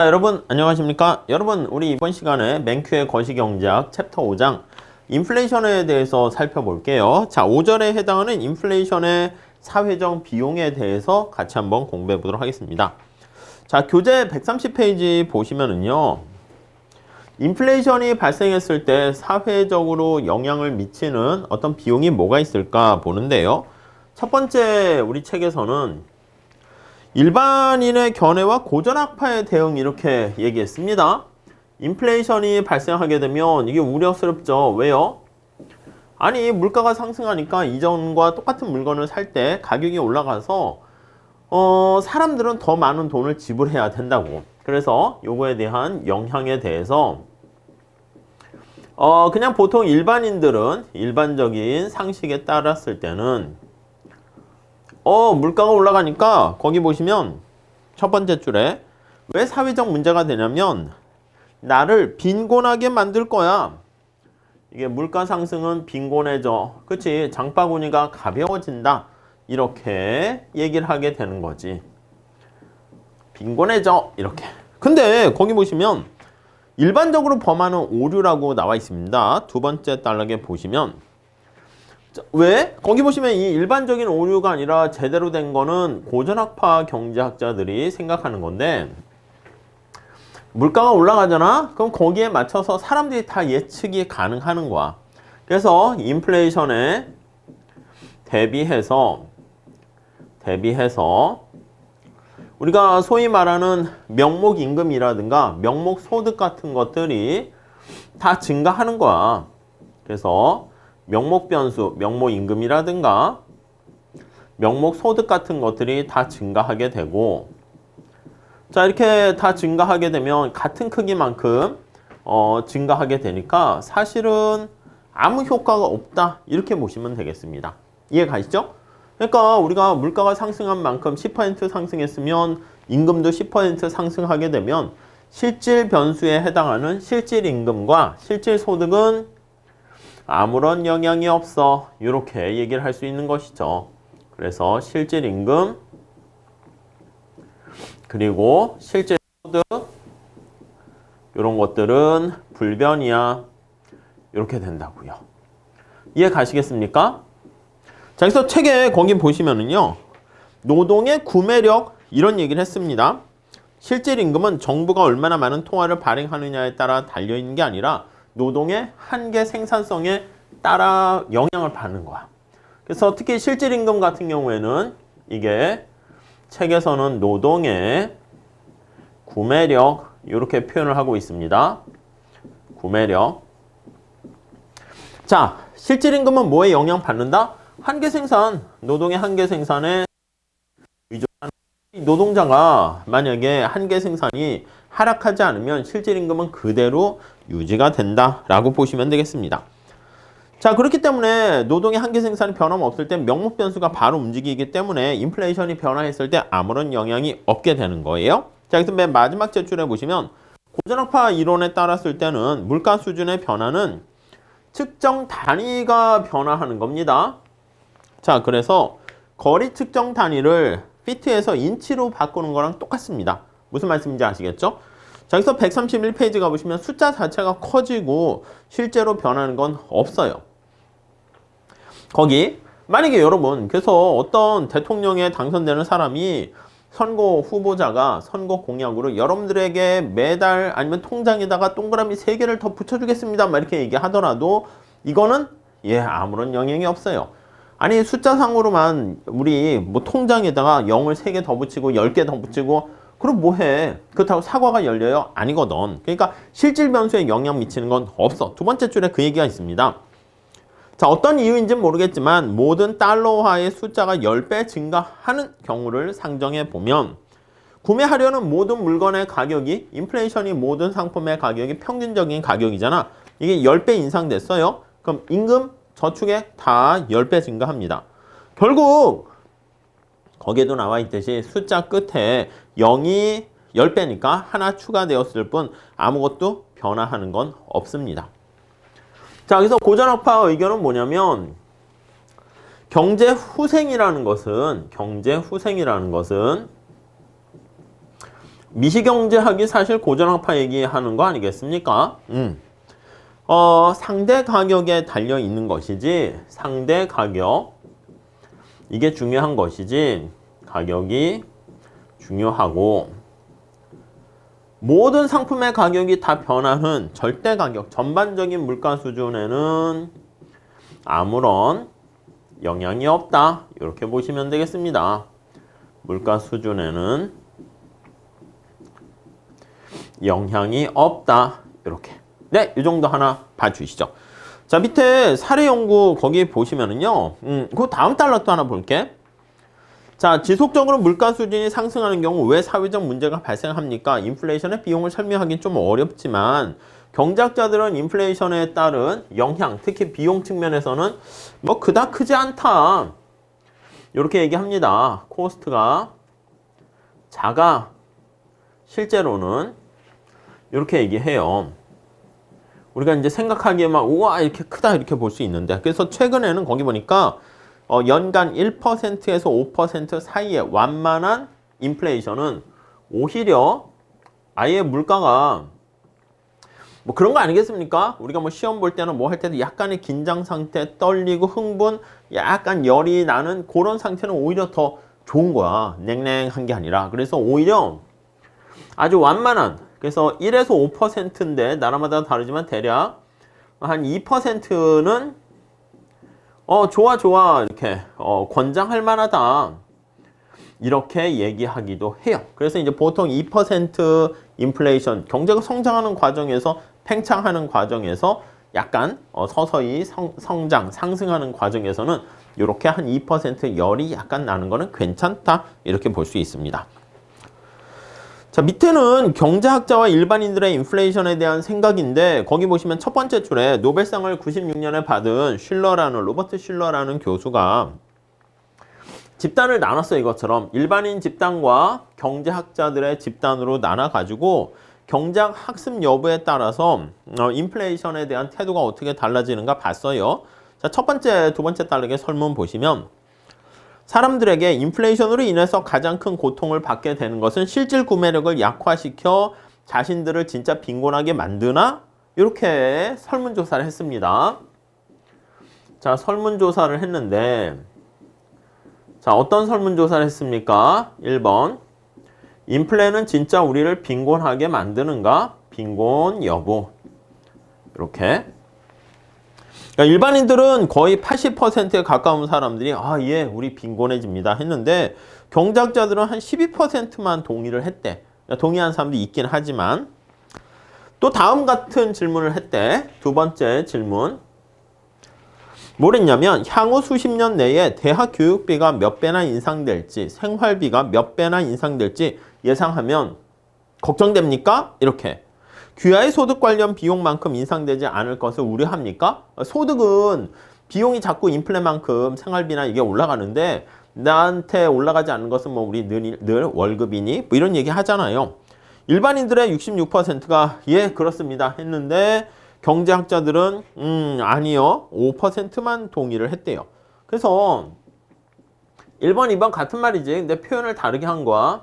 여러분 안녕하십니까? 여러분 우리 이번 시간에 맨큐의 거시경제학 챕터 5장 인플레이션에 대해서 살펴볼게요. 자, 5절에 해당하는 인플레이션의 사회적 비용에 대해서 같이 한번 공부해 보도록 하겠습니다. 자, 교재 130페이지 보시면은요. 인플레이션이 발생했을 때 사회적으로 영향을 미치는 어떤 비용이 뭐가 있을까 보는데요. 첫 번째 우리 책에서는 일반인의 견해와 고전학파의 대응 이렇게 얘기했습니다. 인플레이션이 발생하게 되면 이게 우려스럽죠. 왜요? 아니 물가가 상승하니까 이전과 똑같은 물건을 살 때 가격이 올라가서 사람들은 더 많은 돈을 지불해야 된다고. 그래서 요거에 대한 영향에 대해서 그냥 보통 일반인들은 일반적인 상식에 따랐을 때는 물가가 올라가니까 거기 보시면 첫 번째 줄에 왜 사회적 문제가 되냐면 나를 빈곤하게 만들 거야. 이게 물가 상승은 빈곤해져. 그치? 장바구니가 가벼워진다. 이렇게 얘기를 하게 되는 거지. 빈곤해져. 이렇게. 근데 거기 보시면 일반적으로 범하는 오류라고 나와 있습니다. 두 번째 단락에 보시면 왜? 거기 보시면 이 일반적인 오류가 아니라 제대로 된 거는 고전학파 경제학자들이 생각하는 건데 물가가 올라가잖아? 그럼 거기에 맞춰서 사람들이 다 예측이 가능하는 거야. 그래서 인플레이션에 대비해서 우리가 소위 말하는 명목임금이라든가 명목소득 같은 것들이 다 증가하는 거야. 그래서 명목변수, 명목임금이라든가 명목소득 같은 것들이 다 증가하게 되고 자 이렇게 다 증가하게 되면 같은 크기만큼 증가하게 되니까 사실은 아무 효과가 없다 이렇게 보시면 되겠습니다. 이해 가시죠? 그러니까 우리가 물가가 상승한 만큼 10% 상승했으면 임금도 10% 상승하게 되면 실질 변수에 해당하는 실질 임금과 실질 소득은 아무런 영향이 없어. 이렇게 얘기를 할 수 있는 것이죠. 그래서 실질 임금 그리고 실질 소득 이런 것들은 불변이야. 이렇게 된다고요. 이해 가시겠습니까? 자, 그래서 책에 거기 보시면은요. 노동의 구매력 이런 얘기를 했습니다. 실질 임금은 정부가 얼마나 많은 통화를 발행하느냐에 따라 달려있는 게 아니라 노동의 한계 생산성에 따라 영향을 받는 거야. 그래서 특히 실질 임금 같은 경우에는 이게 책에서는 노동의 구매력 이렇게 표현을 하고 있습니다. 구매력. 자, 실질 임금은 뭐에 영향 받는다? 한계 생산, 노동의 한계 생산에 의존하는 노동자가 만약에 한계 생산이 하락하지 않으면 실질 임금은 그대로 유지가 된다라고 보시면 되겠습니다. 자, 그렇기 때문에 노동의 한계 생산이 변함없을 때 명목 변수가 바로 움직이기 때문에 인플레이션이 변화했을 때 아무런 영향이 없게 되는 거예요. 자, 그래서 맨 마지막 제출에 보시면 고전학파 이론에 따랐을 때는 물가 수준의 변화는 측정 단위가 변화하는 겁니다. 자, 그래서 거리 측정 단위를 피트에서 인치로 바꾸는 거랑 똑같습니다. 무슨 말씀인지 아시겠죠? 자, 여기서 131페이지 가보시면 숫자 자체가 커지고 실제로 변하는 건 없어요. 거기 만약에 여러분 그래서 어떤 대통령에 당선되는 사람이 선거 후보자가 선거 공약으로 여러분들에게 매달 아니면 통장에다가 동그라미 3개를 더 붙여주겠습니다 막 이렇게 얘기하더라도 이거는 아무런 영향이 없어요. 아니 숫자상으로만 우리 뭐 통장에다가 0을 3개 더 붙이고 10개 더 붙이고 그럼 뭐해? 그렇다고 사과가 열려요? 아니거든. 그러니까 실질 변수에 영향 미치는 건 없어. 두 번째 줄에 그 얘기가 있습니다. 자, 어떤 이유인지는 모르겠지만 모든 달러화의 숫자가 10배 증가하는 경우를 상정해 보면 구매하려는 모든 물건의 가격이 인플레이션이 모든 상품의 가격이 평균적인 가격이잖아. 이게 10배 인상됐어요. 그럼 임금 저축에 다 10배 증가합니다. 결국 거기에도 나와 있듯이 숫자 끝에 0이 10배니까 하나 추가되었을 뿐 아무것도 변화하는 건 없습니다. 자, 그래서 고전학파 의견은 뭐냐면 경제 후생이라는 것은 미시경제학이 사실 고전학파 얘기하는 거 아니겠습니까? 상대 가격에 달려 있는 것이지, 상대 가격, 이게 중요한 것이지, 가격이 중요하고, 모든 상품의 가격이 다 변하는 절대 가격, 전반적인 물가 수준에는 아무런 영향이 없다. 이렇게 보시면 되겠습니다. 물가 수준에는 영향이 없다. 이렇게. 네, 이 정도 하나 봐주시죠. 자, 밑에 사례 연구 거기 보시면은요. 그 다음 달러도 하나 볼게. 자, 지속적으로 물가 수준이 상승하는 경우 왜 사회적 문제가 발생합니까? 인플레이션의 비용을 설명하기는 좀 어렵지만 경제학자들은 인플레이션에 따른 영향, 특히 비용 측면에서는 뭐 그닥 크지 않다. 이렇게 얘기합니다. 코스트가 작아. 실제로는 이렇게 얘기해요. 우리가 이제 생각하기에 막 우와 이렇게 크다 이렇게 볼 수 있는데, 그래서 최근에는 거기 보니까 연간 1%에서 5% 사이에 완만한 인플레이션은 오히려 아예 물가가 뭐 그런 거 아니겠습니까? 우리가 뭐 시험 볼 때는 뭐 할 때도 약간의 긴장 상태, 떨리고 흥분, 약간 열이 나는 그런 상태는 오히려 더 좋은 거야. 냉랭한 게 아니라. 그래서 오히려 아주 완만한, 그래서 1에서 5%인데 나라마다 다르지만 대략 한 2%는 좋아 이렇게 권장할 만하다 이렇게 얘기하기도 해요. 그래서 이제 보통 2% 인플레이션, 경제가 성장하는 과정에서 팽창하는 과정에서 약간 서서히 성장 상승하는 과정에서는 이렇게 한 2% 열이 약간 나는 거는 괜찮다 이렇게 볼 수 있습니다. 자, 밑에는 경제학자와 일반인들의 인플레이션에 대한 생각인데, 거기 보시면 첫 번째 줄에 노벨상을 96년에 받은 로버트 실러라는 교수가 집단을 나눴어요. 이것처럼 일반인 집단과 경제학자들의 집단으로 나눠가지고 경제학 학습 여부에 따라서 인플레이션에 대한 태도가 어떻게 달라지는가 봤어요. 자, 첫 번째, 두 번째 다르게 설문 보시면 사람들에게 인플레이션으로 인해서 가장 큰 고통을 받게 되는 것은 실질 구매력을 약화시켜 자신들을 진짜 빈곤하게 만드나? 이렇게 설문조사를 했습니다. 자, 설문조사를 했는데, 자, 어떤 설문조사를 했습니까? 1번. 인플레는 진짜 우리를 빈곤하게 만드는가? 빈곤 여부. 이렇게. 그러니까 일반인들은 거의 80%에 가까운 사람들이 예, 우리 빈곤해집니다 했는데, 경제학자들은 한 12%만 동의를 했대. 그러니까 동의한 사람도 있긴 하지만, 또 다음 같은 질문을 했대. 두 번째 질문. 뭐랬냐면 향후 수십 년 내에 대학 교육비가 몇 배나 인상될지, 생활비가 몇 배나 인상될지 예상하면 걱정됩니까? 이렇게. 귀하의 소득 관련 비용만큼 인상되지 않을 것을 우려합니까? 소득은 비용이 자꾸 인플레만큼 생활비나 이게 올라가는데, 나한테 올라가지 않는 것은 뭐 우리 늘 월급이니? 뭐 이런 얘기 하잖아요. 일반인들의 66%가 예, 그렇습니다 했는데, 경제학자들은 아니요, 5%만 동의를 했대요. 그래서 1번, 2번 같은 말이지. 근데 표현을 다르게 한 거야.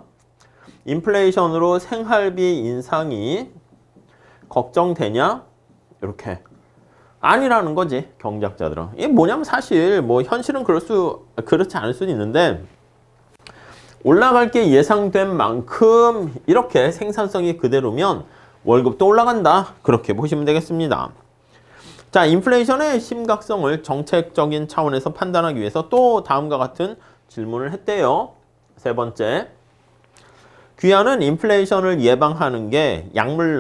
인플레이션으로 생활비 인상이 걱정되냐? 이렇게. 아니라는 거지, 경제학자들은. 이게 뭐냐면 사실 뭐 현실은 그렇지 않을 수도 있는데, 올라갈 게 예상된 만큼 이렇게 생산성이 그대로면 월급도 올라간다. 그렇게 보시면 되겠습니다. 자, 인플레이션의 심각성을 정책적인 차원에서 판단하기 위해서 또 다음과 같은 질문을 했대요. 세 번째. 귀하는 인플레이션을 예방하는 게 약물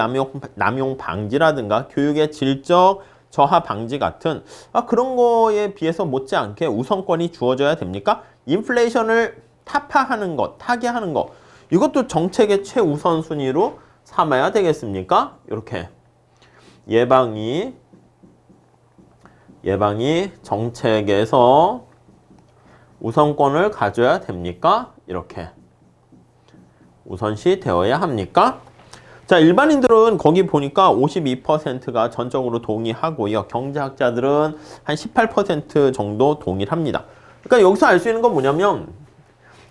남용 방지라든가 교육의 질적 저하 방지 같은 그런 거에 비해서 못지않게 우선권이 주어져야 됩니까? 인플레이션을 타파하는 것, 타개하는 것, 이것도 정책의 최우선 순위로 삼아야 되겠습니까? 이렇게 예방이 정책에서 우선권을 가져야 됩니까? 이렇게 우선시 되어야 합니까? 자, 일반인들은 거기 보니까 52%가 전적으로 동의하고요. 경제학자들은 한 18% 정도 동의를 합니다. 그러니까 여기서 알 수 있는 건 뭐냐면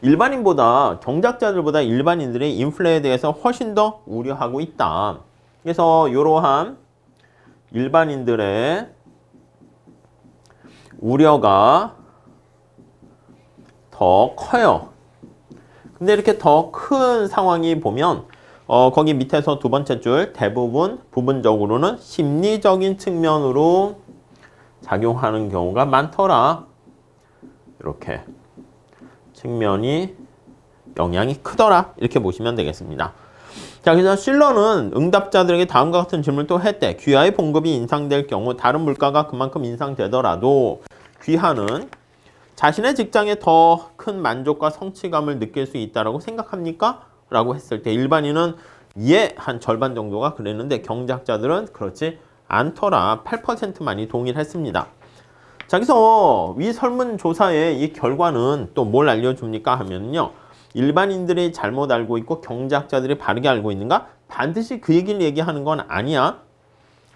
일반인보다 경작자들보다 일반인들이 인플레에 대해서 훨씬 더 우려하고 있다. 그래서 이러한 일반인들의 우려가 더 커요. 근데 이렇게 더 큰 상황이 보면 거기 밑에서 두 번째 줄 대부분 부분적으로는 심리적인 측면으로 작용하는 경우가 많더라. 이렇게 측면이 영향이 크더라. 이렇게 보시면 되겠습니다. 자, 그래서 실러는 응답자들에게 다음과 같은 질문을 또 했대. 귀하의 봉급이 인상될 경우 다른 물가가 그만큼 인상되더라도 귀하는 자신의 직장에 더 큰 만족과 성취감을 느낄 수 있다고 생각합니까? 라고 했을 때 일반인은 예, 한 절반 정도가 그랬는데 경작자들은 그렇지 않더라. 8%만이 동의를 했습니다. 자, 여기서 위 설문조사의 이 결과는 또 뭘 알려줍니까? 하면요. 일반인들이 잘못 알고 있고 경작자들이 바르게 알고 있는가? 반드시 그 얘기를 얘기하는 건 아니야.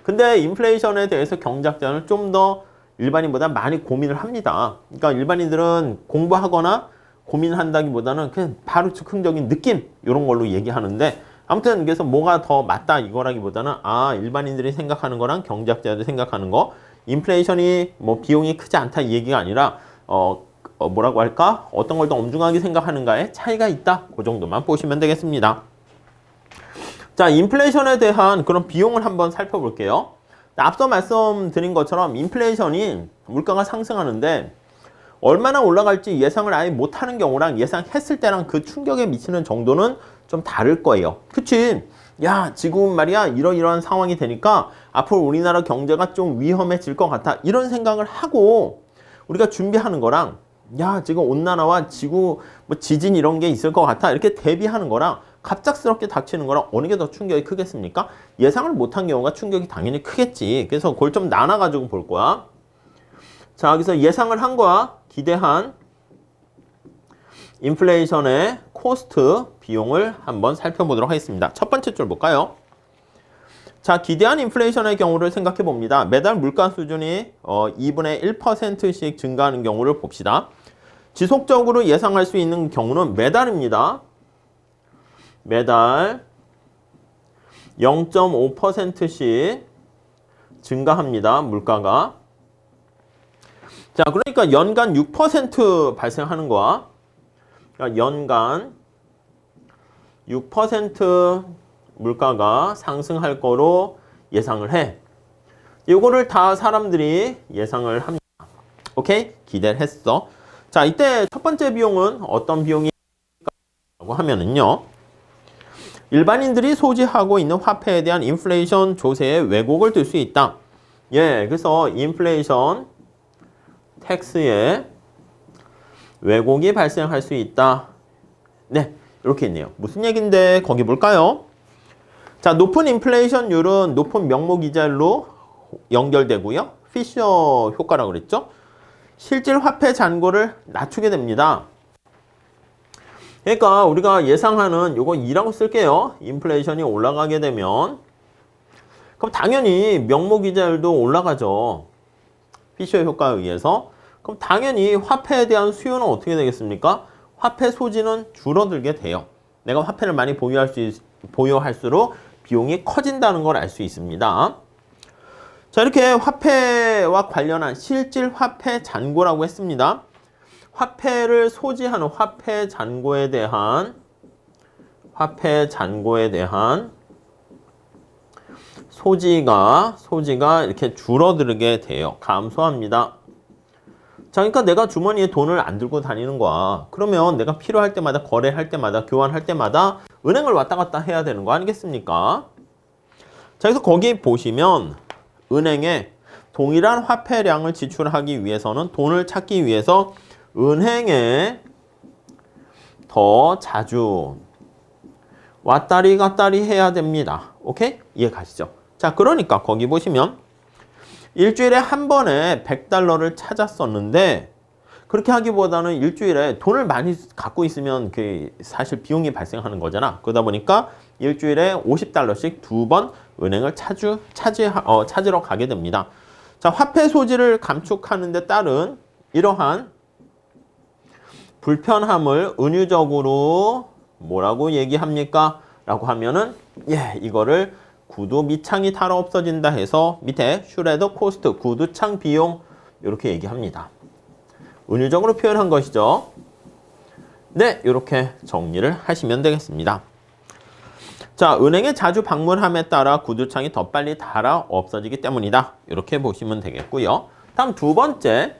근데 인플레이션에 대해서 경작자는 좀 더 일반인보다 많이 고민을 합니다. 그러니까 일반인들은 공부하거나 고민한다기보다는 그냥 바로 즉흥적인 느낌 이런 걸로 얘기하는데 아무튼 그래서 뭐가 더 맞다 이거라기보다는 일반인들이 생각하는 거랑 경작자들이 생각하는 거 인플레이션이 뭐 비용이 크지 않다 이 얘기가 아니라 뭐라고 할까? 어떤 걸 더 엄중하게 생각하는가에 차이가 있다. 그 정도만 보시면 되겠습니다. 자, 인플레이션에 대한 그런 비용을 한번 살펴볼게요. 앞서 말씀드린 것처럼 인플레이션이 물가가 상승하는데 얼마나 올라갈지 예상을 아예 못하는 경우랑 예상했을 때랑 그 충격에 미치는 정도는 좀 다를 거예요. 그치? 야, 지금 말이야 이러이러한 상황이 되니까 앞으로 우리나라 경제가 좀 위험해질 것 같아. 이런 생각을 하고 우리가 준비하는 거랑 야, 지금 온난화와 지구 뭐 지진 이런 게 있을 것 같아. 이렇게 대비하는 거랑 갑작스럽게 닥치는 거랑 어느 게 더 충격이 크겠습니까? 예상을 못한 경우가 충격이 당연히 크겠지. 그래서 그걸 좀 나눠가지고 볼 거야. 자, 여기서 예상을 한 거와 기대한 인플레이션의 코스트 비용을 한번 살펴보도록 하겠습니다. 첫 번째 줄 볼까요? 자, 기대한 인플레이션의 경우를 생각해 봅니다. 매달 물가 수준이 2분의 1%씩 증가하는 경우를 봅시다. 지속적으로 예상할 수 있는 경우는 매달입니다. 매달 0.5%씩 증가합니다. 물가가. 자, 그러니까 연간 6% 발생하는 거야. 그러니까 연간 6% 물가가 상승할 거로 예상을 해. 이거를 다 사람들이 예상을 합니다. 오케이? 기대를 했어. 자, 이때 첫 번째 비용은 어떤 비용이라고 하면은요. 일반인들이 소지하고 있는 화폐에 대한 인플레이션 조세의 왜곡을 들 수 있다. 예, 그래서 인플레이션 텍스의 왜곡이 발생할 수 있다. 네, 이렇게 있네요. 무슨 얘긴데 거기 볼까요? 자, 높은 인플레이션율은 높은 명목 이자율로 연결되고요. 피셔 효과라고 그랬죠. 실질 화폐 잔고를 낮추게 됩니다. 그러니까 우리가 예상하는 요거 2라고 쓸게요. 인플레이션이 올라가게 되면 그럼 당연히 명목 이자율도 올라가죠. 피셔 효과에 의해서. 그럼 당연히 화폐에 대한 수요는 어떻게 되겠습니까? 화폐 소지는 줄어들게 돼요. 내가 화폐를 많이 보유할수록 비용이 커진다는 걸 알 수 있습니다. 자, 이렇게 화폐와 관련한 실질 화폐 잔고라고 했습니다. 화폐를 소지하는 화폐 잔고에 대한 소지가 이렇게 줄어들게 돼요. 감소합니다. 자, 그러니까 내가 주머니에 돈을 안 들고 다니는 거야. 그러면 내가 필요할 때마다 거래할 때마다 교환할 때마다 은행을 왔다 갔다 해야 되는 거 아니겠습니까? 자, 그래서 거기 보시면 은행에 동일한 화폐량을 지출하기 위해서는 돈을 찾기 위해서 은행에 더 자주 왔다리 갔다리 해야 됩니다. 오케이? 이해 가시죠? 자, 그러니까 거기 보시면 일주일에 한 번에 100달러를 찾았었는데 그렇게 하기보다는 일주일에 돈을 많이 갖고 있으면 그 사실 비용이 발생하는 거잖아. 그러다 보니까 일주일에 50달러씩 2번 은행을 찾으러 가게 됩니다. 자, 화폐 소지를 감축하는 데 따른 이러한 불편함을 은유적으로 뭐라고 얘기합니까? 라고 하면은 이거를 구두 밑창이 타러 없어진다 해서 밑에 슈레더 코스트 구두창 비용 이렇게 얘기합니다. 은유적으로 표현한 것이죠. 네, 이렇게 정리를 하시면 되겠습니다. 자, 은행에 자주 방문함에 따라 구두창이 더 빨리 닳아 없어지기 때문이다. 이렇게 보시면 되겠고요. 다음 두 번째,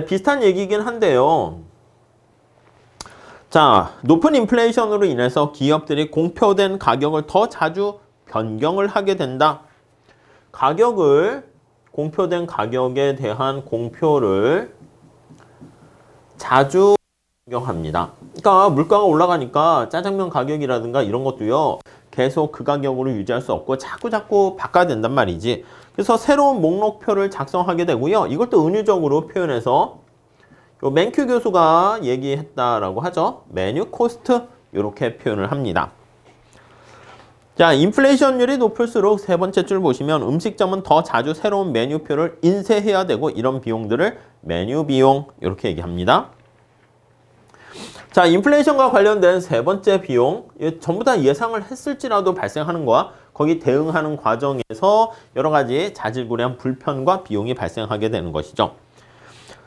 비슷한 얘기이긴 한데요. 자, 높은 인플레이션으로 인해서 기업들이 공표된 가격을 더 자주 변경을 하게 된다. 공표된 가격에 대한 공표를 자주 변경합니다. 그러니까 물가가 올라가니까 짜장면 가격이라든가 이런 것도요. 계속 그 가격으로 유지할 수 없고 자꾸 바꿔야 된단 말이지. 그래서 새로운 목록표를 작성하게 되고요. 이걸 또 은유적으로 표현해서 요 맨큐 교수가 얘기했다라고 하죠. 메뉴 코스트 이렇게 표현을 합니다. 자, 인플레이션율이 높을수록 세 번째 줄 보시면 음식점은 더 자주 새로운 메뉴표를 인쇄해야 되고 이런 비용들을 메뉴 비용 이렇게 얘기합니다. 자, 인플레이션과 관련된 세 번째 비용, 전부 다 예상을 했을지라도 발생하는 거와 거기 대응하는 과정에서 여러 가지 자질구레한 불편과 비용이 발생하게 되는 것이죠.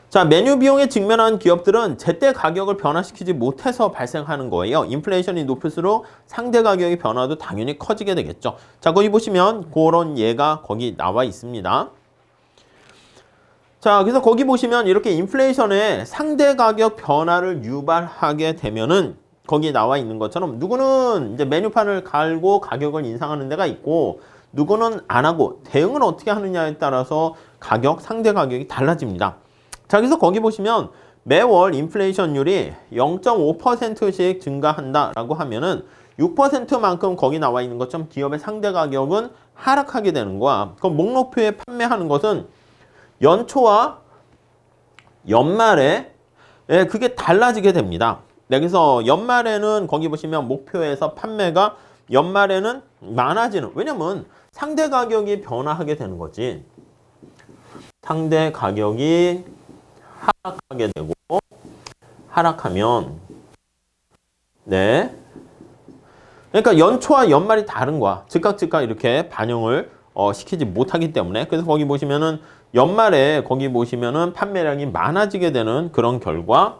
자, 메뉴 비용에 직면한 기업들은 제때 가격을 변화시키지 못해서 발생하는 거예요. 인플레이션이 높을수록 상대 가격의 변화도 당연히 커지게 되겠죠. 자, 거기 보시면 그런 예가 거기 나와 있습니다. 자, 그래서 거기 보시면 이렇게 인플레이션에 상대 가격 변화를 유발하게 되면은 거기 나와 있는 것처럼 누구는 이제 메뉴판을 갈고 가격을 인상하는 데가 있고 누구는 안 하고 대응을 어떻게 하느냐에 따라서 상대 가격이 달라집니다. 자, 그래서 거기 보시면 매월 인플레이션율이 0.5%씩 증가한다라고 하면은 6%만큼 거기 나와 있는 것처럼 기업의 상대 가격은 하락하게 되는 거야. 그럼 목록표에 판매하는 것은 연초와 연말에 그게 달라지게 됩니다. 그래서 연말에는 거기 보시면 목표에서 판매가 연말에는 많아지는, 왜냐면 상대 가격이 변화하게 되는 거지. 상대 가격이 하락하게 되고 하락하면 그러니까 연초와 연말이 다른 거야. 즉각 이렇게 반영을 시키지 못하기 때문에. 그래서 거기 보시면은 연말에 거기 보시면은 판매량이 많아지게 되는 그런 결과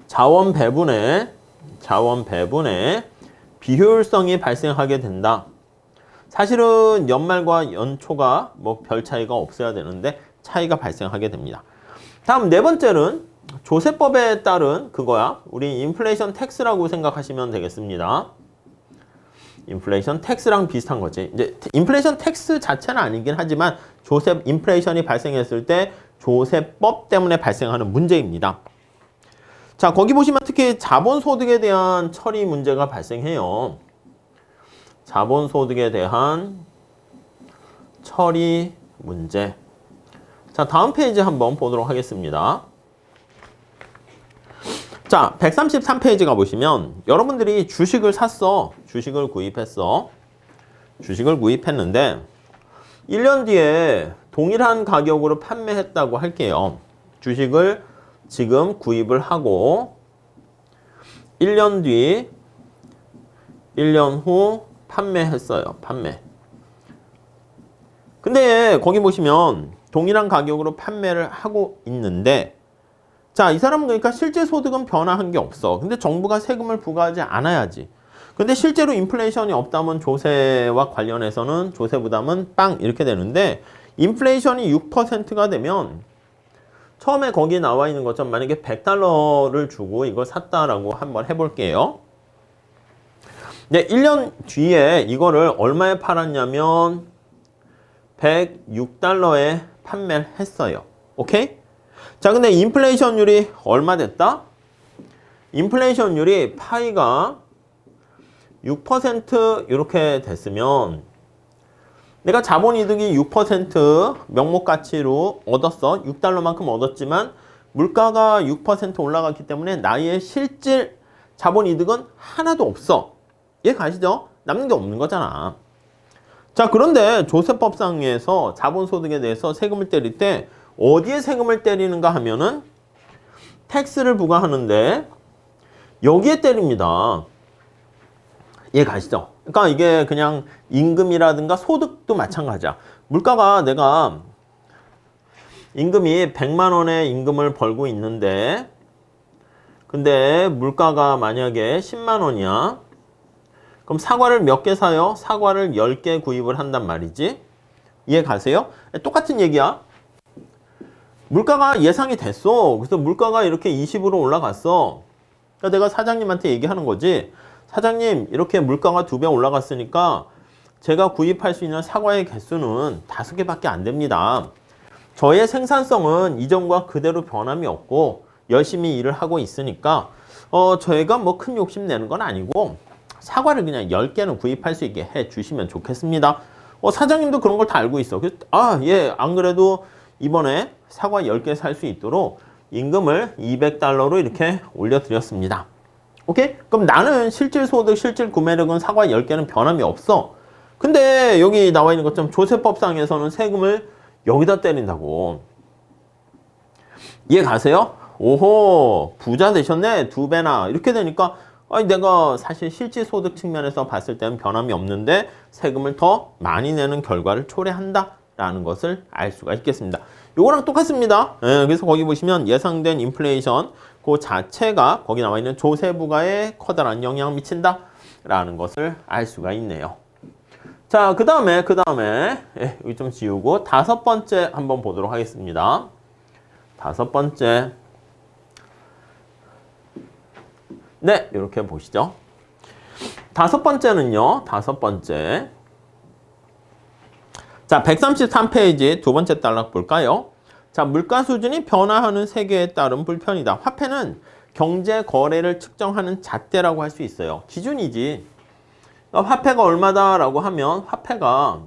자원 배분에 비효율성이 발생하게 된다. 사실은 연말과 연초가 뭐 별 차이가 없어야 되는데 차이가 발생하게 됩니다. 다음 네 번째는 조세법에 따른 그거야. 우리 인플레이션 텍스라고 생각하시면 되겠습니다. 인플레이션 텍스랑 비슷한 거지. 이제 인플레이션 텍스 자체는 아니긴 하지만 인플레이션이 발생했을 때 조세법 때문에 발생하는 문제입니다. 자, 거기 보시면 특히 자본소득에 대한 처리 문제가 발생해요. 자본소득에 대한 처리 문제. 자, 다음 페이지 한번 보도록 하겠습니다. 자, 133페이지 가보시면 여러분들이 주식을 샀어. 주식을 구입했는데 1년 뒤에 동일한 가격으로 판매했다고 할게요. 주식을 지금 구입을 하고 1년 후 판매했어요. 근데 거기 보시면 동일한 가격으로 판매를 하고 있는데 자, 이 사람은 그러니까 실제 소득은 변화한 게 없어. 근데 정부가 세금을 부과하지 않아야지. 근데 실제로 인플레이션이 없다면 조세와 관련해서는 조세 부담은 빵 이렇게 되는데 인플레이션이 6%가 되면 처음에 거기에 나와 있는 것처럼 만약에 $100를 주고 이걸 샀다라고 한번 해볼게요. 네, 1년 뒤에 이거를 얼마에 팔았냐면 $106에 판매를 했어요. 오케이? 자, 근데 인플레이션율이 얼마 됐다? 인플레이션율이 파이가 6% 이렇게 됐으면 내가 자본이득이 6% 명목가치로 얻었어. $6만큼 얻었지만 물가가 6% 올라갔기 때문에 나의 실질 자본이득은 하나도 없어. 이해 가시죠? 남는 게 없는 거잖아. 자, 그런데 조세법상에서 자본소득에 대해서 세금을 때릴 때 어디에 세금을 때리는가 하면은 텍스를 부과하는데 여기에 때립니다. 이해 가시죠? 그러니까 이게 그냥 임금이라든가 소득도 마찬가지야. 물가가 내가 임금이 100만 원의 임금을 벌고 있는데 근데 물가가 만약에 10만 원이야. 그럼 사과를 몇 개 사요? 사과를 10개 구입을 한단 말이지. 이해 가세요? 똑같은 얘기야. 물가가 예상이 됐어. 그래서 물가가 이렇게 20으로 올라갔어. 그러니까 내가 사장님한테 얘기하는 거지. 사장님, 이렇게 물가가 2배 올라갔으니까 제가 구입할 수 있는 사과의 개수는 5개밖에 안 됩니다. 저의 생산성은 이전과 그대로 변함이 없고 열심히 일을 하고 있으니까 저희가 뭐 큰 욕심 내는 건 아니고 사과를 그냥 10개는 구입할 수 있게 해 주시면 좋겠습니다. 사장님도 그런 걸 다 알고 있어. 그래서 예, 안 그래도 이번에 사과 10개 살 수 있도록 임금을 $200로 이렇게 올려드렸습니다. 오케이? 그럼 나는 실질 소득, 실질 구매력은 사과 10개는 변함이 없어. 근데 여기 나와 있는 것처럼 조세법상에서는 세금을 여기다 때린다고. 이해 가세요? 오호, 부자 되셨네. 2배나. 이렇게 되니까 내가 사실 실질 소득 측면에서 봤을 때는 변함이 없는데 세금을 더 많이 내는 결과를 초래한다 라는 것을 알 수가 있겠습니다. 요거랑 똑같습니다. 예, 그래서 거기 보시면 예상된 인플레이션 그 자체가 거기 나와 있는 조세 부과에 커다란 영향을 미친다 라는 것을 알 수가 있네요. 자, 그 다음에 예, 여기 좀 지우고 5번째 한번 보도록 하겠습니다. 5번째. 네, 이렇게 보시죠. 5번째는요. 5번째. 자, 133페이지 두 번째 단락 볼까요? 자, 물가 수준이 변화하는 세계에 따른 불편이다. 화폐는 경제 거래를 측정하는 잣대라고 할 수 있어요. 기준이지. 화폐가 얼마다라고 하면 화폐가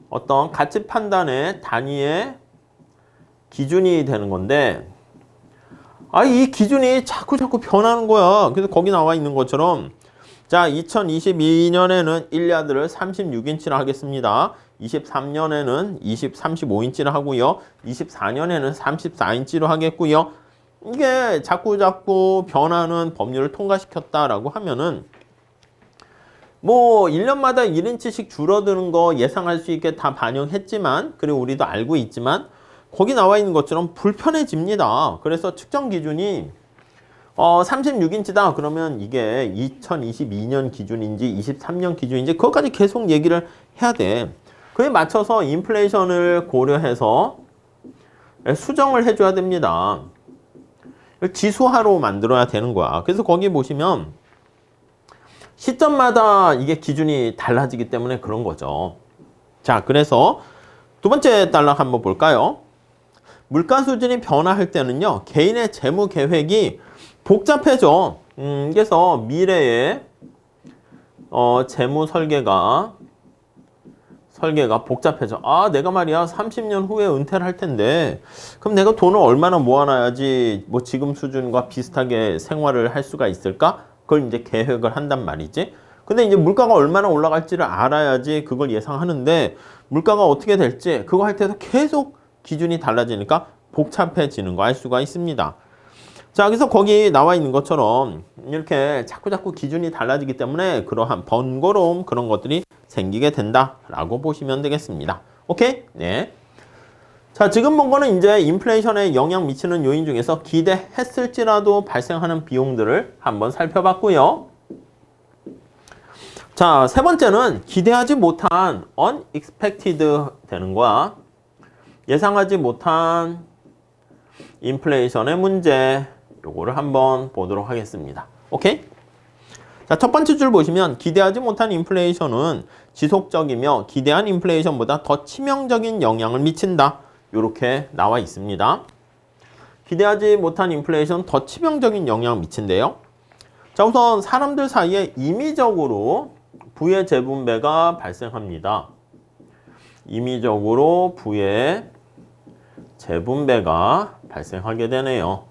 어떤 가치 판단의 단위의 기준이 되는 건데 이 기준이 자꾸 변하는 거야. 그래서 거기 나와 있는 것처럼 자, 2022년에는 1야드를 36인치로 하겠습니다. 23년에는 35인치를 하고요. 24년에는 34인치로 하겠고요. 이게 자꾸 변하는 법률을 통과시켰다라고 하면은 뭐 1년마다 1인치씩 줄어드는 거 예상할 수 있게 다 반영했지만 그리고 우리도 알고 있지만 거기 나와 있는 것처럼 불편해집니다. 그래서 측정 기준이 36인치다 그러면 이게 2022년 기준인지 23년 기준인지 그것까지 계속 얘기를 해야 돼. 그에 맞춰서 인플레이션을 고려해서 수정을 해줘야 됩니다. 지수화로 만들어야 되는 거야. 그래서 거기 보시면 시점마다 이게 기준이 달라지기 때문에 그런 거죠. 자, 그래서 두 번째 단락 한번 볼까요? 물가 수준이 변화할 때는요, 개인의 재무 계획이 복잡해져. 그래서 미래의 재무 설계가 복잡해져. 내가 말이야 30년 후에 은퇴를 할 텐데 그럼 내가 돈을 얼마나 모아놔야지 뭐 지금 수준과 비슷하게 생활을 할 수가 있을까? 그걸 이제 계획을 한단 말이지. 근데 이제 물가가 얼마나 올라갈지를 알아야지 그걸 예상하는데 물가가 어떻게 될지 그거 할 때도 계속 기준이 달라지니까 복잡해지는 거 알 수가 있습니다. 자, 그래서 거기 나와 있는 것처럼 이렇게 자꾸 기준이 달라지기 때문에 그러한 번거로움 그런 것들이 생기게 된다라고 보시면 되겠습니다. 오케이? 네. 자, 지금 본 거는 이제 인플레이션에 영향 미치는 요인 중에서 기대했을지라도 발생하는 비용들을 한번 살펴봤고요. 자, 세 번째는 기대하지 못한 unexpected 되는 거야. 예상하지 못한 인플레이션의 문제 요거를 한번 보도록 하겠습니다. 오케이? 자, 첫 번째 줄 보시면 기대하지 못한 인플레이션은 지속적이며 기대한 인플레이션보다 더 치명적인 영향을 미친다. 요렇게 나와 있습니다. 기대하지 못한 인플레이션 더 치명적인 영향을 미친대요. 자, 우선 사람들 사이에 임의적으로 부의 재분배가 발생합니다. 임의적으로 부의 재분배가 발생하게 되네요.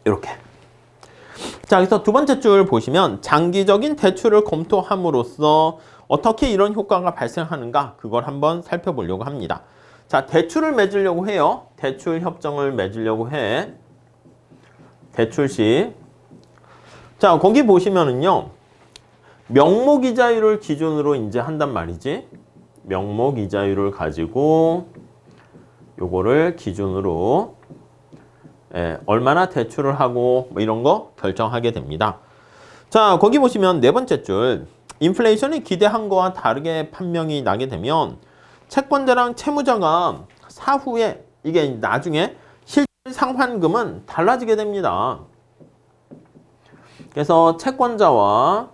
이렇게. 자, 그래서 두 번째 줄 보시면 장기적인 대출을 검토함으로써 어떻게 이런 효과가 발생하는가 그걸 한번 살펴보려고 합니다. 자, 대출을 맺으려고 해요. 대출 협정을 맺으려고 해. 대출 시. 자, 거기 보시면은요. 명목이자율을 기준으로 이제 한단 말이지. 명목이자율을 가지고 요거를 기준으로 얼마나 대출을 하고 뭐 이런 거 결정하게 됩니다. 자, 거기 보시면 네 번째 줄. 인플레이션이 기대한 거와 다르게 판명이 나게 되면 채권자랑 채무자가 사후에 이게 나중에 실질 상환금은 달라지게 됩니다. 그래서 채권자와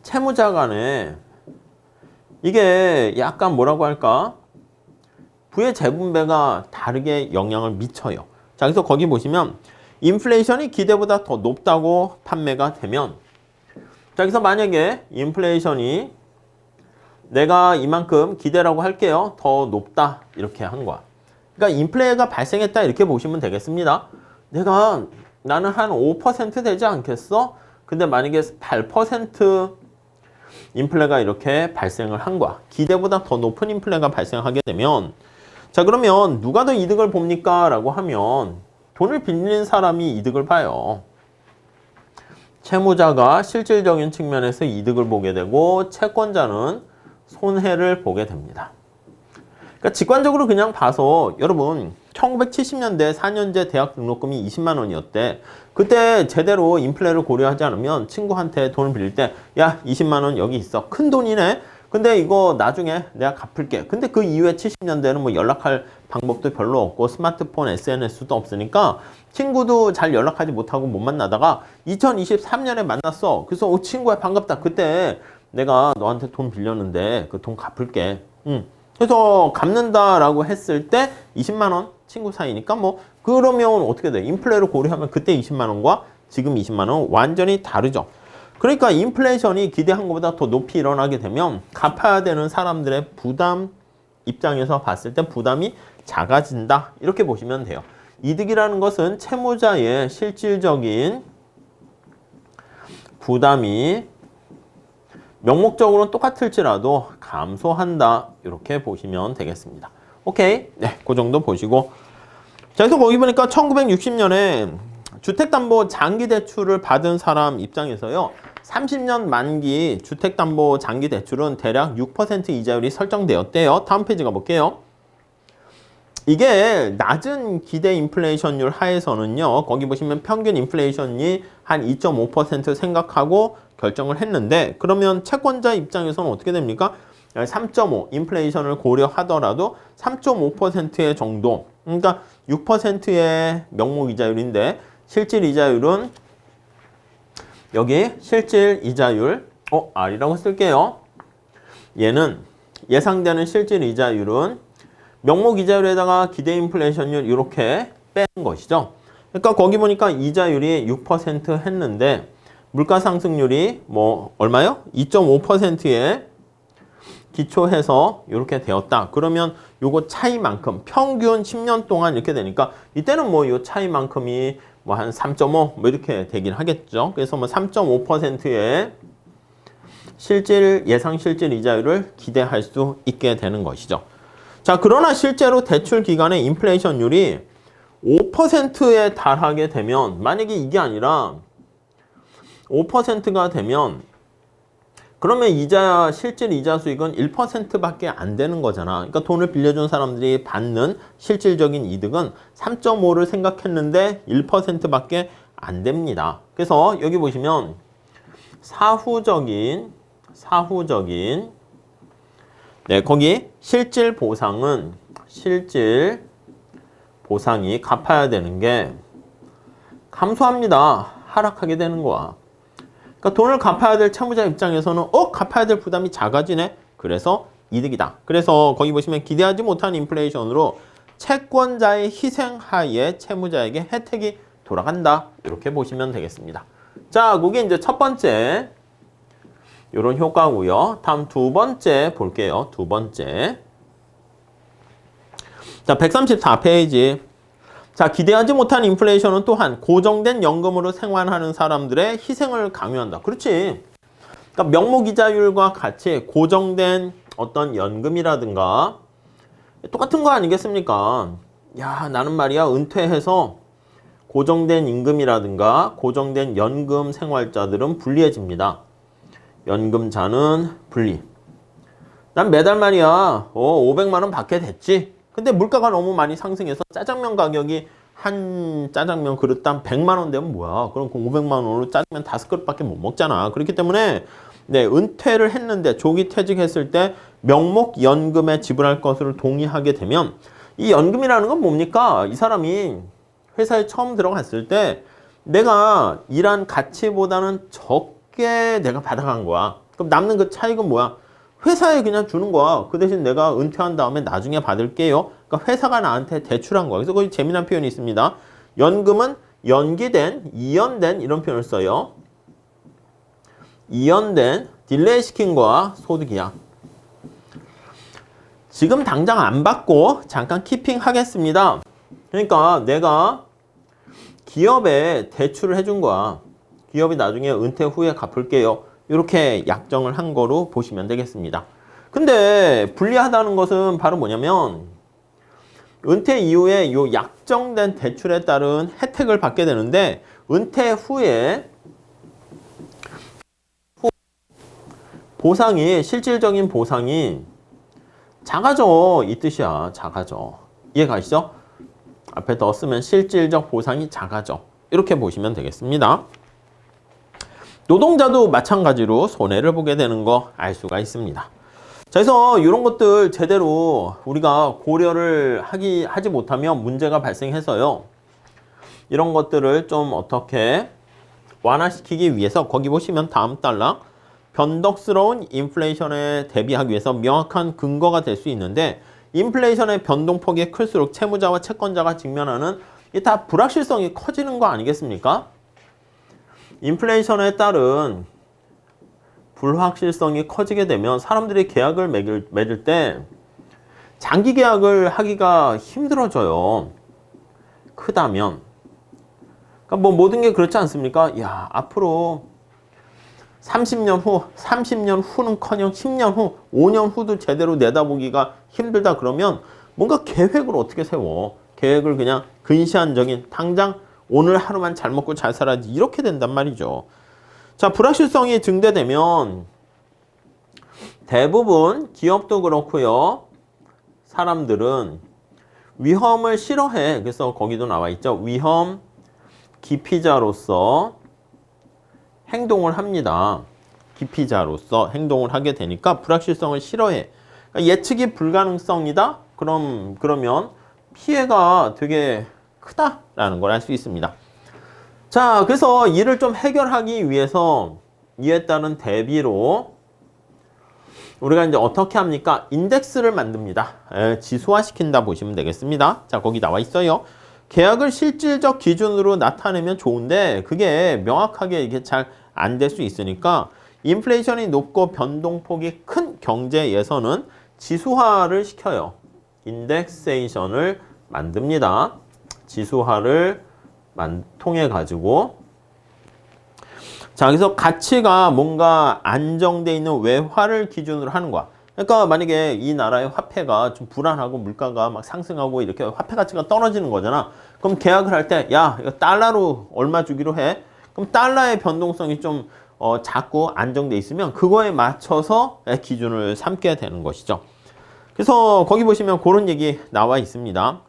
채무자 간에 이게 약간 뭐라고 할까? 부의 재분배가 다르게 영향을 미쳐요. 자, 그래서 거기 보시면 인플레이션이 기대보다 더 높다고 판매가 되면 자, 그래서 만약에 인플레이션이 내가 이만큼 기대라고 할게요. 더 높다. 이렇게 한 거야. 그러니까 인플레가 발생했다. 이렇게 보시면 되겠습니다. 나는 한 5% 되지 않겠어? 근데 만약에 8% 인플레가 이렇게 발생을 한 거야. 기대보다 더 높은 인플레가 발생하게 되면 자, 그러면 누가 더 이득을 봅니까? 라고 하면 돈을 빌리는 사람이 이득을 봐요. 채무자가 실질적인 측면에서 이득을 보게 되고 채권자는 손해를 보게 됩니다. 그러니까 직관적으로 그냥 봐서 여러분 1970년대 4년제 대학 등록금이 20만 원이었대. 그때 제대로 인플레를 고려하지 않으면 친구한테 돈을 빌릴 때 야 20만 원 여기 있어. 큰 돈이네. 근데 이거 나중에 내가 갚을게. 근데 그 이후에 70년대는 뭐 연락할 방법도 별로 없고 스마트폰, SNS도 없으니까 친구도 잘 연락하지 못하고 못 만나다가 2023년에 만났어. 그래서 친구야 반갑다. 그때 내가 너한테 돈 빌렸는데 그 돈 갚을게. 그래서 갚는다라고 했을 때 20만 원 친구 사이니까 뭐 그러면 어떻게 돼? 인플레를 고려하면 그때 20만 원과 지금 20만 원 완전히 다르죠. 그러니까 인플레이션이 기대한 것보다 더 높이 일어나게 되면 갚아야 되는 사람들의 부담 입장에서 봤을 때 부담이 작아진다. 이렇게 보시면 돼요. 이득이라는 것은 채무자의 실질적인 부담이 명목적으로는 똑같을지라도 감소한다. 이렇게 보시면 되겠습니다. 오케이. 네, 그 정도 보시고. 자, 그래서 거기 보니까 1960년에 주택담보 장기대출을 받은 사람 입장에서요. 30년 만기 주택담보 장기대출은 대략 6% 이자율이 설정되었대요. 다음 페이지 가볼게요. 이게 낮은 기대 인플레이션율 하에서는요. 거기 보시면 평균 인플레이션이 한 2.5% 생각하고 결정을 했는데 그러면 채권자 입장에서는 어떻게 됩니까? 3.5 인플레이션을 고려하더라도 3.5%의 정도 그러니까 6%의 명목 이자율인데 실질 이자율은 여기 실질 이자율 R이라고 쓸게요. 얘는 예상되는 실질 이자율은 명목 이자율에다가 기대 인플레이션율 이렇게 뺀 것이죠. 그러니까 거기 보니까 이자율이 6% 했는데 물가 상승률이 뭐 얼마요? 2.5%에 기초해서 이렇게 되었다. 그러면 요거 차이만큼 평균 10년 동안 이렇게 되니까 이때는 뭐 요 차이만큼이 뭐 한 3.5 뭐 이렇게 되긴 하겠죠. 그래서 뭐 3.5%의 예상 실질 이자율을 기대할 수 있게 되는 것이죠. 자, 그러나 실제로 대출 기간의 인플레이션율이 5%에 달하게 되면 만약에 이게 아니라 5%가 되면 그러면 실질 이자 수익은 1%밖에 안 되는 거잖아. 그러니까 돈을 빌려준 사람들이 받는 실질적인 이득은 3.5를 생각했는데 1%밖에 안 됩니다. 그래서 여기 보시면 사후적인 네, 거기 실질 보상이 갚아야 되는 게 감소합니다. 하락하게 되는 거야. 그러니까 돈을 갚아야 될 채무자 입장에서는 갚아야 될 부담이 작아지네. 그래서 이득이다. 그래서 거기 보시면 기대하지 못한 인플레이션으로 채권자의 희생하에 채무자에게 혜택이 돌아간다. 이렇게 보시면 되겠습니다. 자, 그게 이제 첫 번째 이런 효과고요. 다음 두 번째 볼게요. 두 번째. 자, 134페이지. 자, 기대하지 못한 인플레이션은 또한 고정된 연금으로 생활하는 사람들의 희생을 강요한다. 그렇지. 그러니까 명목이자율과 같이 고정된 어떤 연금이라든가 똑같은 거 아니겠습니까? 야, 나는 말이야 은퇴해서 고정된 임금이라든가 고정된 연금 생활자들은 불리해집니다. 연금자는 불리. 난 매달 말이야 500만 원 받게 됐지. 근데 물가가 너무 많이 상승해서 짜장면 가격이 한 짜장면 그릇당 100만 원 되면 뭐야? 그럼 그 500만 원으로 짜장면 5그릇밖에 못 먹잖아. 그렇기 때문에 네, 은퇴를 했는데 조기 퇴직했을 때 명목 연금에 지불할 것을 동의하게 되면 이 연금이라는 건 뭡니까? 이 사람이 회사에 처음 들어갔을 때 내가 일한 가치보다는 적게 내가 받아간 거야. 그럼 남는 그 차익은 뭐야? 회사에 그냥 주는 거야. 그 대신 내가 은퇴한 다음에 나중에 받을게요. 그러니까 회사가 나한테 대출한 거야. 그래서 거기 재미난 표현이 있습니다. 연금은 연기된, 이연된 이런 표현을 써요. 이연된, 딜레이 시킨 거야. 소득이야. 지금 당장 안 받고 잠깐 키핑 하겠습니다. 그러니까 내가 기업에 대출을 해준 거야. 기업이 나중에 은퇴 후에 갚을게요. 이렇게 약정을 한 거로 보시면 되겠습니다. 근데 불리하다는 것은 바로 뭐냐면 은퇴 이후에 요 약정된 대출에 따른 혜택을 받게 되는데 은퇴 후에 보상이 실질적인 보상이 작아져 이 뜻이야. 작아져. 이해가시죠? 앞에 더 쓰면 실질적 보상이 작아져. 이렇게 보시면 되겠습니다. 노동자도 마찬가지로 손해를 보게 되는 거 알 수가 있습니다. 자, 그래서 이런 것들 제대로 우리가 고려를 하지 못하면 문제가 발생해서요. 이런 것들을 좀 어떻게 완화시키기 위해서 거기 보시면 다음 달락 변덕스러운 인플레이션에 대비하기 위해서 명확한 근거가 될 수 있는데 인플레이션의 변동폭이 클수록 채무자와 채권자가 직면하는 이 다 불확실성이 커지는 거 아니겠습니까? 인플레이션에 따른 불확실성이 커지게 되면 사람들이 계약을 맺을 때 장기 계약을 하기가 힘들어져요. 크다면. 그러니까 뭐 모든 게 그렇지 않습니까? 야, 앞으로 30년 후는커녕 10년 후, 5년 후도 제대로 내다보기가 힘들다 그러면 뭔가 계획을 어떻게 세워? 계획을 그냥 근시안적인 당장 오늘 하루만 잘 먹고 잘 살아야지 이렇게 된단 말이죠. 자, 불확실성이 증대되면 대부분 기업도 그렇고요. 사람들은 위험을 싫어해. 그래서 거기도 나와 있죠. 위험 기피자로서 행동을 합니다. 기피자로서 행동을 하게 되니까 불확실성을 싫어해. 그러니까 예측이 불가능성이다? 그러면 피해가 되게 크다라는 걸 알 수 있습니다. 자, 그래서 이를 좀 해결하기 위해서 이에 따른 대비로 우리가 이제 어떻게 합니까? 인덱스를 만듭니다. 지수화시킨다 보시면 되겠습니다. 자, 거기 나와 있어요. 계약을 실질적 기준으로 나타내면 좋은데 그게 명확하게 이게 잘 안 될 수 있으니까 인플레이션이 높고 변동폭이 큰 경제에서는 지수화를 시켜요. 인덱세이션을 만듭니다. 지수화를 통해 가지고 자, 그래서 가치가 뭔가 안정돼 있는 외화를 기준으로 하는 거야. 그러니까 만약에 이 나라의 화폐가 좀 불안하고 물가가 막 상승하고 이렇게 화폐 가치가 떨어지는 거잖아. 그럼 계약을 할 때 야, 이거 달러로 얼마 주기로 해. 그럼 달러의 변동성이 좀 작고 안정돼 있으면 그거에 맞춰서 기준을 삼게 되는 것이죠. 그래서 거기 보시면 그런 얘기 나와 있습니다.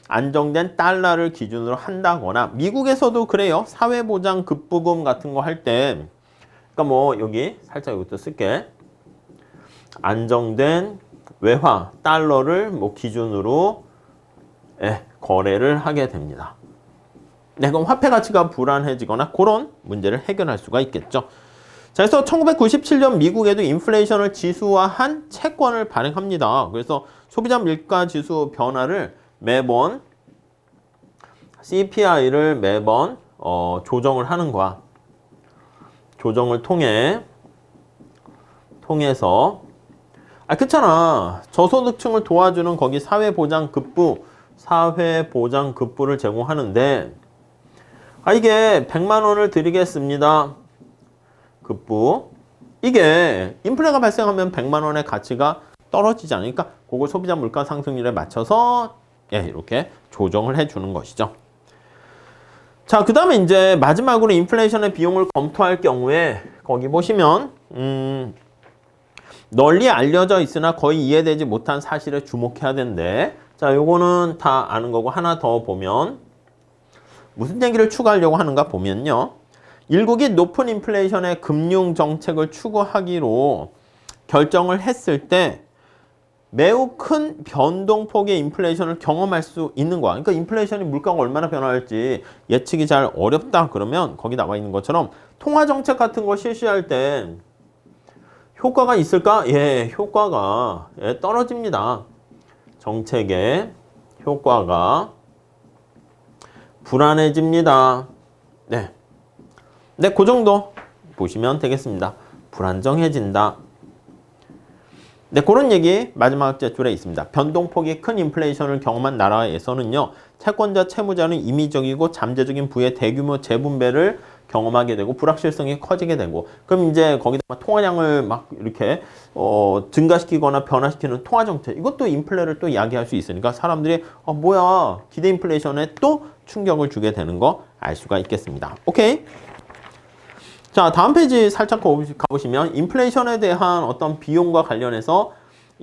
안정된 달러를 기준으로 한다거나 미국에서도 그래요. 사회보장 급부금 같은 거 할 때 그러니까 뭐 여기 살짝 이것도 쓸게. 안정된 외화 달러를 뭐 기준으로 거래를 하게 됩니다. 네, 그럼 화폐 가치가 불안해지거나 그런 문제를 해결할 수가 있겠죠. 자, 그래서 1997년 미국에도 인플레이션을 지수화한 채권을 발행합니다. 그래서 소비자 물가 지수 변화를 매번 CPI를 매번 조정을 하는 거야. 조정을 통해서 그렇잖아. 저소득층을 도와주는 거기 사회보장급부를 제공하는데 이게 100만 원을 드리겠습니다. 급부. 이게 인플레가 발생하면 100만 원의 가치가 떨어지지 않으니까 그걸 소비자 물가 상승률에 맞춰서 예, 이렇게 조정을 해주는 것이죠. 자, 그 다음에 이제 마지막으로 인플레이션의 비용을 검토할 경우에 거기 보시면 널리 알려져 있으나 거의 이해되지 못한 사실에 주목해야 되는데, 자, 요거는 다 아는 거고 하나 더 보면 무슨 얘기를 추구하려고 하는가 보면요. 일국이 높은 인플레이션의 금융 정책을 추구하기로 결정을 했을 때 매우 큰 변동폭의 인플레이션을 경험할 수 있는 거야. 그러니까 인플레이션이 물가가 얼마나 변화할지 예측이 잘 어렵다 그러면 거기 나와 있는 것처럼 통화정책 같은 거 실시할 때 효과가 있을까? 예, 효과가 떨어집니다. 정책의 효과가 불안해집니다. 네. 네, 그 정도 보시면 되겠습니다. 불안정해진다. 네, 그런 얘기 마지막 줄에 있습니다. 변동폭이 큰 인플레이션을 경험한 나라에서는요, 채권자, 채무자는 임의적이고 잠재적인 부의 대규모 재분배를 경험하게 되고 불확실성이 커지게 되고, 그럼 이제 거기다가 통화량을 막 이렇게 증가시키거나 변화시키는 통화정책, 이것도 인플레를 또 이야기할 수 있으니까 사람들이 뭐야, 기대 인플레이션에 또 충격을 주게 되는 거 알 수가 있겠습니다. 오케이? 자, 다음 페이지 살짝 가보시면 인플레이션에 대한 어떤 비용과 관련해서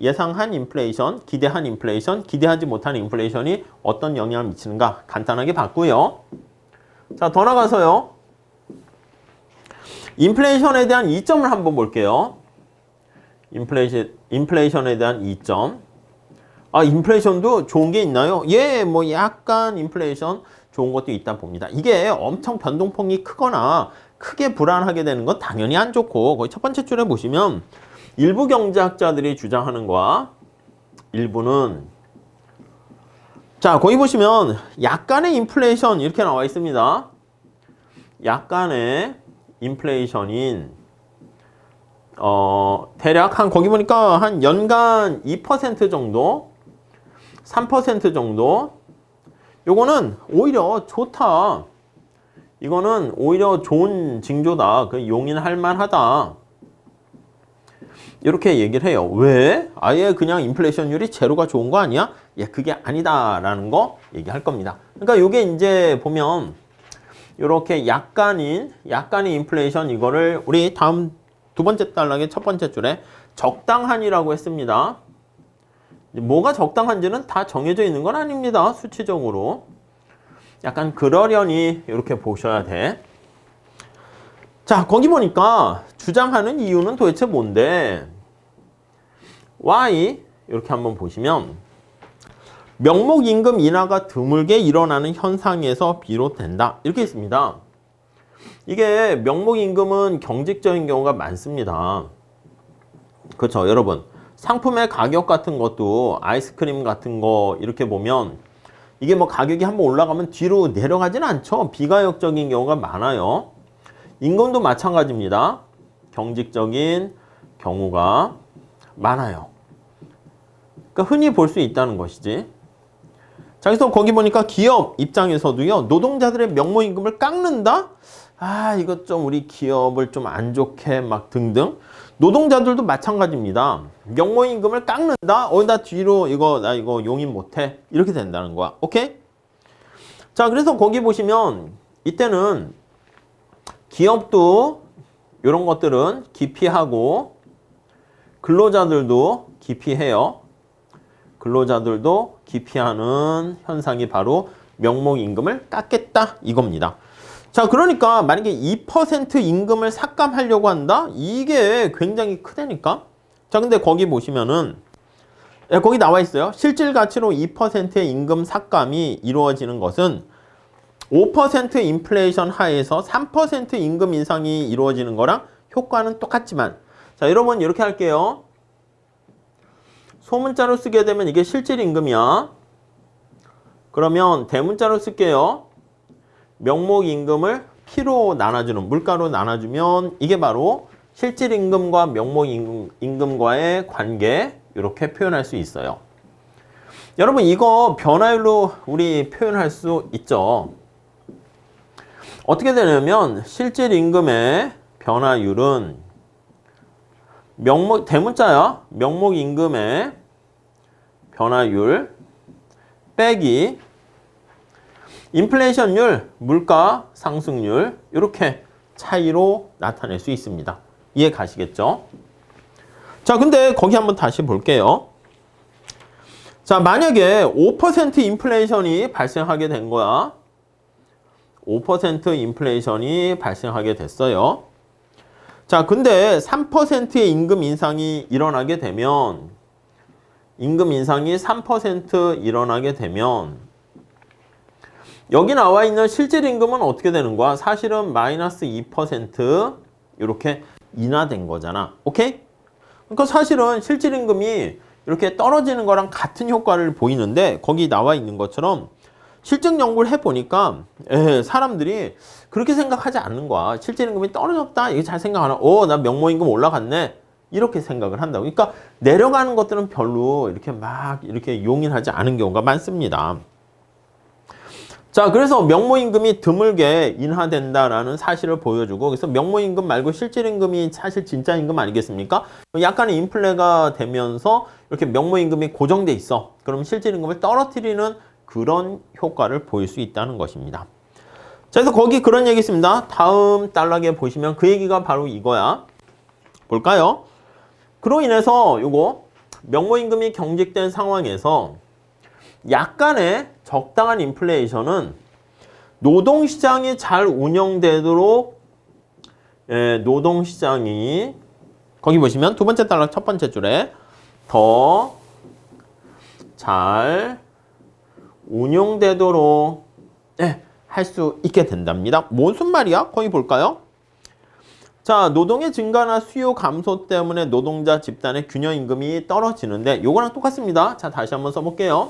예상한 인플레이션, 기대한 인플레이션, 기대하지 못한 인플레이션이 어떤 영향을 미치는가 간단하게 봤고요. 자, 더 나가서요. 인플레이션에 대한 이점을 한번 볼게요. 인플레이션에 대한 이점. 아, 인플레이션도 좋은 게 있나요? 예, 뭐 약간 인플레이션 좋은 것도 있다 봅니다. 이게 엄청 변동폭이 크거나 크게 불안하게 되는 건 당연히 안 좋고, 거기 첫 번째 줄에 보시면 일부 경제학자들이 주장하는 거와 일부는, 자, 거기 보시면 약간의 인플레이션 이렇게 나와 있습니다. 약간의 인플레이션인 대략 한 거기 보니까 한 연간 2% 정도, 3% 정도. 요거는 오히려 좋다. 이거는 오히려 좋은 징조다. 그 용인할 만하다. 이렇게 얘기를 해요. 왜? 아예 그냥 인플레이션율이 제로가 좋은 거 아니야? 예, 그게 아니다라는 거 얘기할 겁니다. 그러니까 요게 이제 보면 이렇게 약간인 인플레이션, 이거를 우리 다음 두 번째 단락의 첫 번째 줄에 적당한이라고 했습니다. 뭐가 적당한지는 다 정해져 있는 건 아닙니다. 수치적으로. 약간 그러려니 이렇게 보셔야 돼. 자, 거기 보니까 주장하는 이유는 도대체 뭔데? Why? 이렇게 한번 보시면 명목 임금 인하가 드물게 일어나는 현상에서 비롯된다. 이렇게 있습니다. 이게 명목 임금은 경직적인 경우가 많습니다. 그렇죠, 여러분. 상품의 가격 같은 것도 아이스크림 같은 거 이렇게 보면 이게 뭐 가격이 한번 올라가면 뒤로 내려가진 않죠. 비가역적인 경우가 많아요. 임금도 마찬가지입니다. 경직적인 경우가 많아요. 그러니까 흔히 볼 수 있다는 것이지. 자, 그래서 거기 보니까 기업 입장에서도요, 노동자들의 명목임금을 깎는다? 아, 이것 좀 우리 기업을 좀 안 좋게 막 등등. 노동자들도 마찬가지입니다. 명목임금을 깎는다? 나 뒤로 나 이거 용인 못해. 이렇게 된다는 거야. 오케이? 자, 그래서 거기 보시면 이때는 기업도 이런 것들은 기피하고 근로자들도 기피해요. 근로자들도 기피하는 현상이 바로 명목임금을 깎겠다 이겁니다. 자, 그러니까 만약에 2% 임금을 삭감하려고 한다? 이게 굉장히 크다니까? 자, 근데 거기 보시면은 거기 나와 있어요. 실질 가치로 2%의 임금 삭감이 이루어지는 것은 5% 인플레이션 하에서 3% 임금 인상이 이루어지는 거랑 효과는 똑같지만, 자, 여러분 이렇게 할게요. 소문자로 쓰게 되면 이게 실질 임금이야. 그러면 대문자로 쓸게요. 명목 임금을 P로 나눠주는, 물가로 나눠주면 이게 바로 실질 임금과 명목 임금과의 관계, 이렇게 표현할 수 있어요. 여러분 이거 변화율로 우리 표현할 수 있죠. 어떻게 되냐면 실질 임금의 변화율은 대문자야. 명목 임금의 변화율 빼기 인플레이션율, 물가 상승률 이렇게 차이로 나타낼 수 있습니다. 이해 가시겠죠? 자, 근데 거기 한번 다시 볼게요. 자, 만약에 5% 인플레이션이 발생하게 된 거야. 5% 인플레이션이 발생하게 됐어요. 자, 근데 3%의 임금 인상이 일어나게 되면 임금 인상이 3% 일어나게 되면 여기 나와 있는 실질 임금은 어떻게 되는 거야? 사실은 마이너스 2% 이렇게 인하된 거잖아. 오케이? 그러니까 사실은 실질 임금이 이렇게 떨어지는 거랑 같은 효과를 보이는데 거기 나와 있는 것처럼 실증 연구를 해보니까 사람들이 그렇게 생각하지 않는 거야. 실질 임금이 떨어졌다. 이게 잘 생각 안 하고 나 명목임금 올라갔네. 이렇게 생각을 한다고. 그러니까 내려가는 것들은 별로 이렇게 막 이렇게 용인하지 않은 경우가 많습니다. 자, 그래서 명목임금이 드물게 인하된다라는 사실을 보여주고, 그래서 명목임금 말고 실질임금이 사실 진짜 임금 아니겠습니까? 약간의 인플레가 되면서 이렇게 명목임금이 고정돼 있어. 그럼 실질임금을 떨어뜨리는 그런 효과를 보일 수 있다는 것입니다. 자, 그래서 거기 그런 얘기 있습니다. 다음 단락에 보시면 그 얘기가 바로 이거야. 볼까요? 그로 인해서 요거 명목임금이 경직된 상황에서 약간의 적당한 인플레이션은 노동시장이 잘 운영되도록 노동시장이 거기 보시면 두 번째 단락 첫 번째 줄에 더 잘 운용되도록 할 수 있게 된답니다. 무슨 말이야? 거기 볼까요? 자, 노동의 증가나 수요 감소 때문에 노동자 집단의 균형 임금이 떨어지는데 요거랑 똑같습니다. 자, 다시 한번 써볼게요.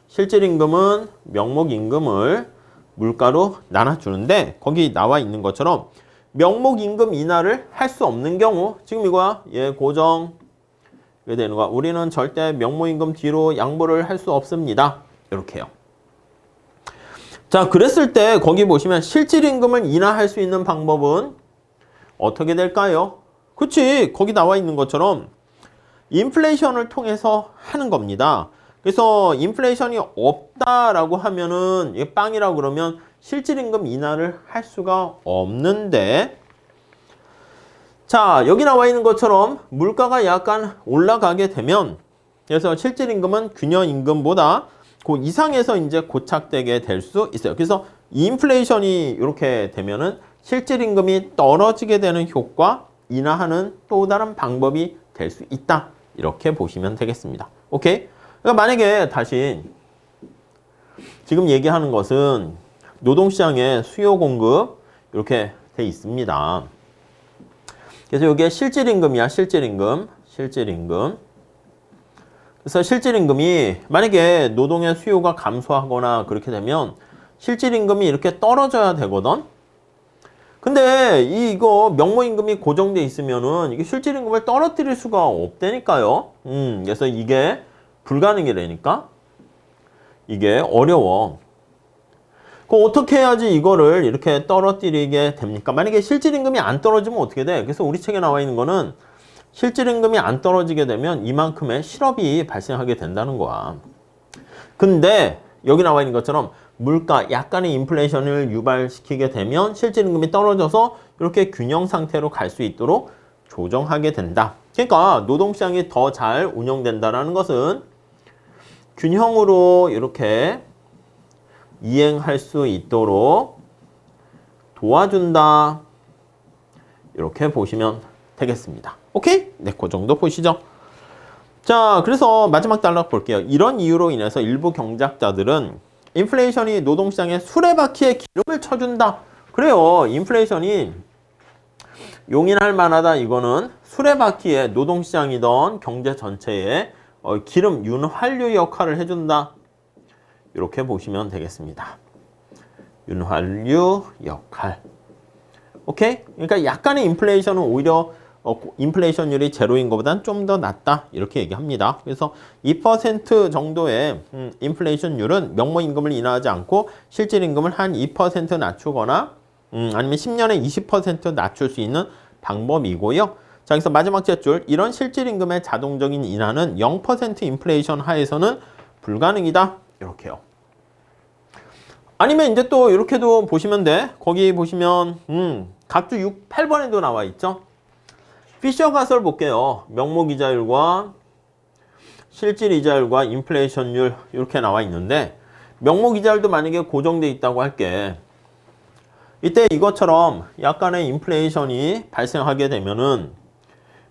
실질 임금은 명목 임금을 물가로 나눠주는데 거기 나와 있는 것처럼 명목 임금 인하를 할 수 없는 경우 지금 이거야. 고정 이게 되는 거야. 우리는 절대 명목 임금 뒤로 양보를 할 수 없습니다. 이렇게요. 자, 그랬을 때 거기 보시면 실질 임금을 인하할 수 있는 방법은 어떻게 될까요? 그치, 거기 나와 있는 것처럼 인플레이션을 통해서 하는 겁니다. 그래서 인플레이션이 없다라고 하면은 이게 빵이라고 그러면 실질 임금 인하를 할 수가 없는데, 자, 여기 나와 있는 것처럼 물가가 약간 올라가게 되면 그래서 실질 임금은 균형 임금보다 그 이상에서 이제 고착되게 될 수 있어요. 그래서 인플레이션이 이렇게 되면은 실질 임금이 떨어지게 되는 효과 인하하는 또 다른 방법이 될 수 있다. 이렇게 보시면 되겠습니다. 오케이? 그러니까 만약에 다시 지금 얘기하는 것은 노동시장의 수요 공급 이렇게 돼 있습니다. 그래서 이게 실질임금이야. 실질임금. 그래서 실질임금이 만약에 노동의 수요가 감소하거나 그렇게 되면 실질임금이 이렇게 떨어져야 되거든. 근데 이거 명목임금이 고정돼 있으면은 이게 실질임금을 떨어뜨릴 수가 없다니까요. 그래서 이게 불가능이 되니까 이게 어려워. 그럼 어떻게 해야지 이거를 이렇게 떨어뜨리게 됩니까? 만약에 실질임금이 안 떨어지면 어떻게 돼? 그래서 우리 책에 나와 있는 거는 실질임금이 안 떨어지게 되면 이만큼의 실업이 발생하게 된다는 거야. 근데 여기 나와 있는 것처럼 물가 약간의 인플레이션을 유발시키게 되면 실질임금이 떨어져서 이렇게 균형 상태로 갈 수 있도록 조정하게 된다. 그러니까 노동시장이 더 잘 운영된다는 것은 균형으로 이렇게 이행할 수 있도록 도와준다. 이렇게 보시면 되겠습니다. 오케이? 네, 그 정도 보시죠. 자, 그래서 마지막 단락 볼게요. 이런 이유로 인해서 일부 경제학자들은 인플레이션이 노동시장에 수레바퀴에 기름을 쳐준다. 그래요. 인플레이션이 용인할 만하다. 이거는 수레바퀴에 노동시장이던 경제 전체에 기름, 윤활유 역할을 해준다. 이렇게 보시면 되겠습니다. 윤활유 역할. 오케이? 그러니까 약간의 인플레이션은 오히려 인플레이션율이 제로인 것보다는 좀 더 낮다. 이렇게 얘기합니다. 그래서 2% 정도의 인플레이션율은 명목임금을 인하하지 않고 실질임금을 한 2% 낮추거나 아니면 10년에 20% 낮출 수 있는 방법이고요. 자, 여기서 마지막 째줄. 이런 실질 임금의 자동적인 인하는 0% 인플레이션 하에서는 불가능이다. 이렇게요. 아니면 이제 또 이렇게도 보시면 돼. 거기 보시면 각주 6, 8번에도 나와 있죠. 피셔 가설 볼게요. 명목이자율과 실질이자율과 인플레이션율 이렇게 나와 있는데 명목이자율도 만약에 고정돼 있다고 할게. 이때 이것처럼 약간의 인플레이션이 발생하게 되면은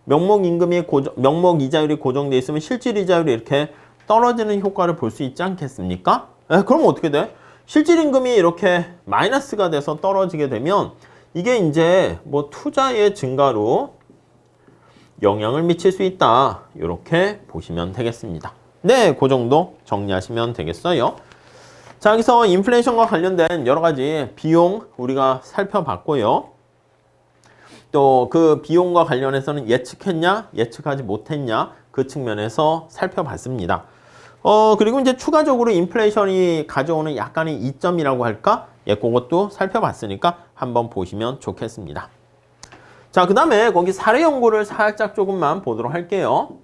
명목이자율이 고정돼 있으면 실질이자율이 이렇게 떨어지는 효과를 볼 수 있지 않겠습니까? 그럼 어떻게 돼? 실질임금이 이렇게 마이너스가 돼서 떨어지게 되면 이게 이제 뭐 투자의 증가로 영향을 미칠 수 있다. 이렇게 보시면 되겠습니다. 네, 그 정도 정리하시면 되겠어요. 자, 여기서 인플레이션과 관련된 여러 가지 비용 우리가 살펴봤고요. 또 그 비용과 관련해서는 예측했냐, 예측하지 못했냐 그 측면에서 살펴봤습니다. 그리고 이제 추가적으로 인플레이션이 가져오는 약간의 이점이라고 할까? 예, 그것도 살펴봤으니까 한번 보시면 좋겠습니다. 자, 그 다음에 거기 사례 연구를 살짝 조금만 보도록 할게요.